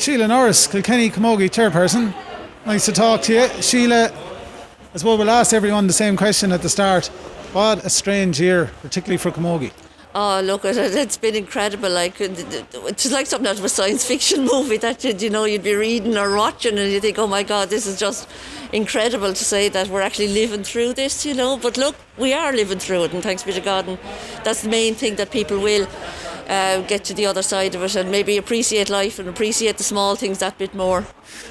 Sheila Norris, Kilkenny Camogie chairperson. Nice to talk to you. Sheila, as well, we'll ask everyone the same question at the start. What a strange year, particularly for Camogie. Oh, look, it's been incredible. Like, it's like something out of a science fiction movie that you'd be reading or watching, and you think, oh my God, this is just incredible to say that we're actually living through this, But look, we are living through it, and thanks be to God. And that's the main thing, that people will get to the other side of it and maybe appreciate life and appreciate the small things that bit more.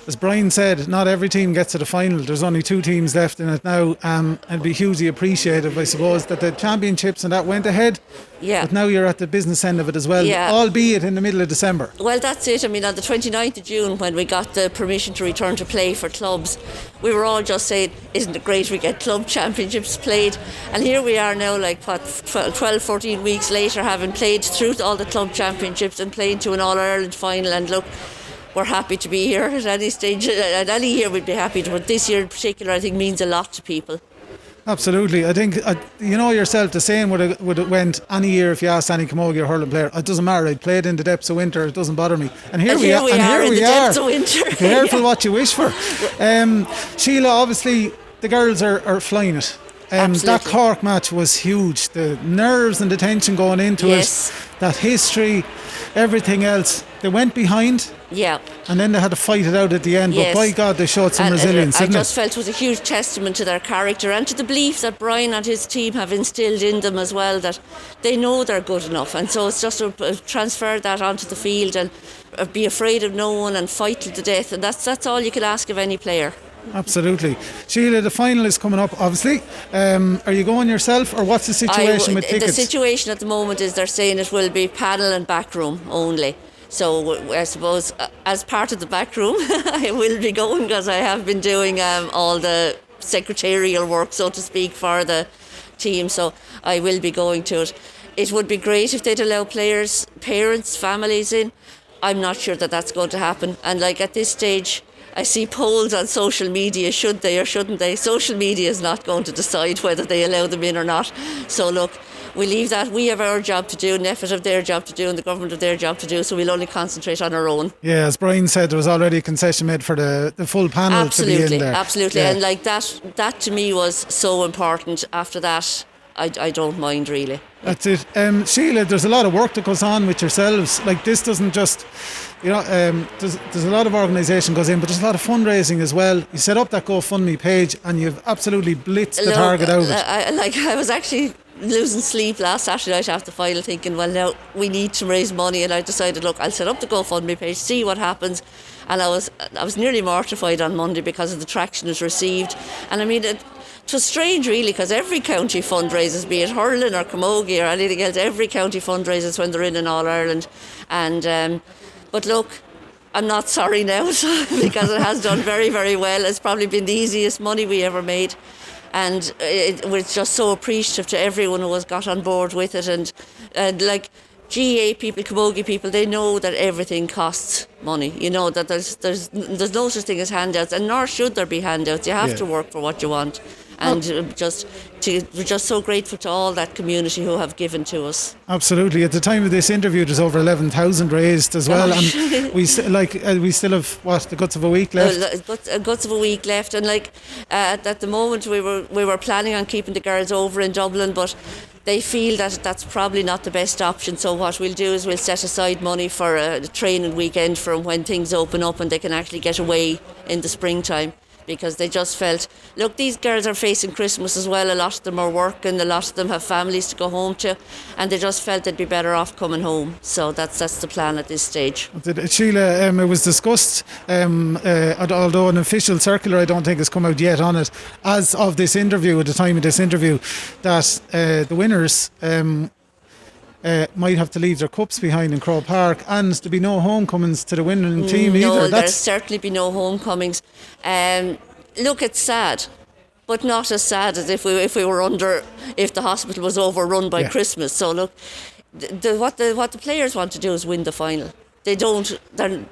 As Brian said, not every team gets to the final. There's only 2 teams left in it now, and it'd be hugely appreciative, I suppose, that the championships and that went ahead. Yeah. But now you're at the business end of it as well, albeit in the middle of December. Well, that's it. I mean, on the 29th of June, when we got the permission to return to play for clubs, we were all just saying, isn't it great we get club championships played? And here we are now, 12, 14 weeks later, having played through all the club championships and playing to an All-Ireland final. And look, we're happy to be here at any stage. At any year we'd be happy to, but this year in particular I think means a lot to people. Absolutely. I think, you know yourself, the same would have went any year if you asked any Camogie or hurling player. It doesn't matter, I'd play it in the depths of winter, it doesn't bother me. And here we are in the depths of winter. Careful what you wish for. Sheila, obviously the girls are flying it. That Cork match was huge. The nerves and the tension going into it, that history, everything else. They went behind. Yeah. And then they had to fight it out at the end. Yes. But by God, they showed some resilience, I didn't just felt it was a huge testament to their character and to the belief that Brian and his team have instilled in them as well, that they know they're good enough. And so it's just to transfer that onto the field and be afraid of no one and fight to the death. And that's all you can ask of any player. Absolutely. Sheila, the final is coming up, obviously. Are you going yourself, or what's the situation with tickets? The situation at the moment is they're saying it will be panel and backroom only. So I suppose as part of the backroom, I will be going, because I have been doing all the secretarial work, so to speak, for the team. So I will be going to it. It would be great if they'd allow players, parents, families in. I'm not sure that that's going to happen. And at this stage, I see polls on social media, should they or shouldn't they? Social media is not going to decide whether they allow them in or not. So look, we leave that. We have our job to do, NEFIT have their job to do, and the government have their job to do, so we'll only concentrate on our own. Yeah, as Brian said, there was already a concession made for the full panel to be in there. Absolutely, and that to me was so important. After that, I don't mind really. That's it. Sheila, there's a lot of work that goes on with yourselves. This doesn't just, there's a lot of organisation goes in, but there's a lot of fundraising as well. You set up that GoFundMe page and you've absolutely blitzed the target out of it. I was actually losing sleep last Saturday night after the final, thinking, well, now we need to raise money, and I decided, look, I'll set up the GoFundMe page, see what happens. And I was nearly mortified on Monday because of the traction it received. And I mean, it was strange really, because every county fundraises, be it hurling or camogie or anything else, every county fundraises when they're in All-Ireland. And but look, I'm not sorry now because it has done very, very well. It's probably been the easiest money we ever made. And we're just so appreciative to everyone who has got on board with it. And GA people, camogie people, they know that everything costs money. You know that there's no such thing as handouts, and nor should there be handouts. You have to work for what you want. And we're just so grateful to all that community who have given to us. Absolutely. At the time of this interview, there's over 11,000 raised as well, and we still have the guts of a week left. Guts of a week left, and at the moment we were planning on keeping the girls over in Dublin, but they feel that that's probably not the best option. So what we'll do is we'll set aside money for a training weekend from when things open up and they can actually get away in the springtime. Because they just felt, look, these girls are facing Christmas as well. A lot of them are working, a lot of them have families to go home to, and they just felt they'd be better off coming home. So that's the plan at this stage. Sheila, it was discussed, although an official circular I don't think has come out yet on it, as of this interview, at the time of this interview, that the winners might have to leave their cups behind in Croke Park, and there'll be no homecomings to the winning team either. No, there'll certainly be no homecomings. Look, it's sad, but not as sad as if the hospital was overrun by Christmas. So look, what the players want to do is win the final. They don't.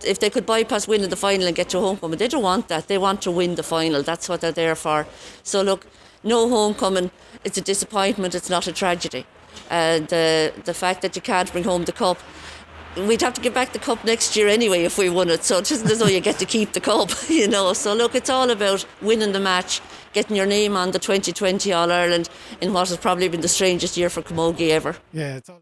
If they could bypass winning the final and get to homecoming, they don't want that. They want to win the final. That's what they're there for. So look, no homecoming. It's a disappointment. It's not a tragedy. The fact that you can't bring home the cup, we'd have to give back the cup next year anyway if we won it. So it isn't as though you get to keep the cup, you know. So look, it's all about winning the match, getting your name on the 2020 All-Ireland in what has probably been the strangest year for camogie ever. Yeah, it's all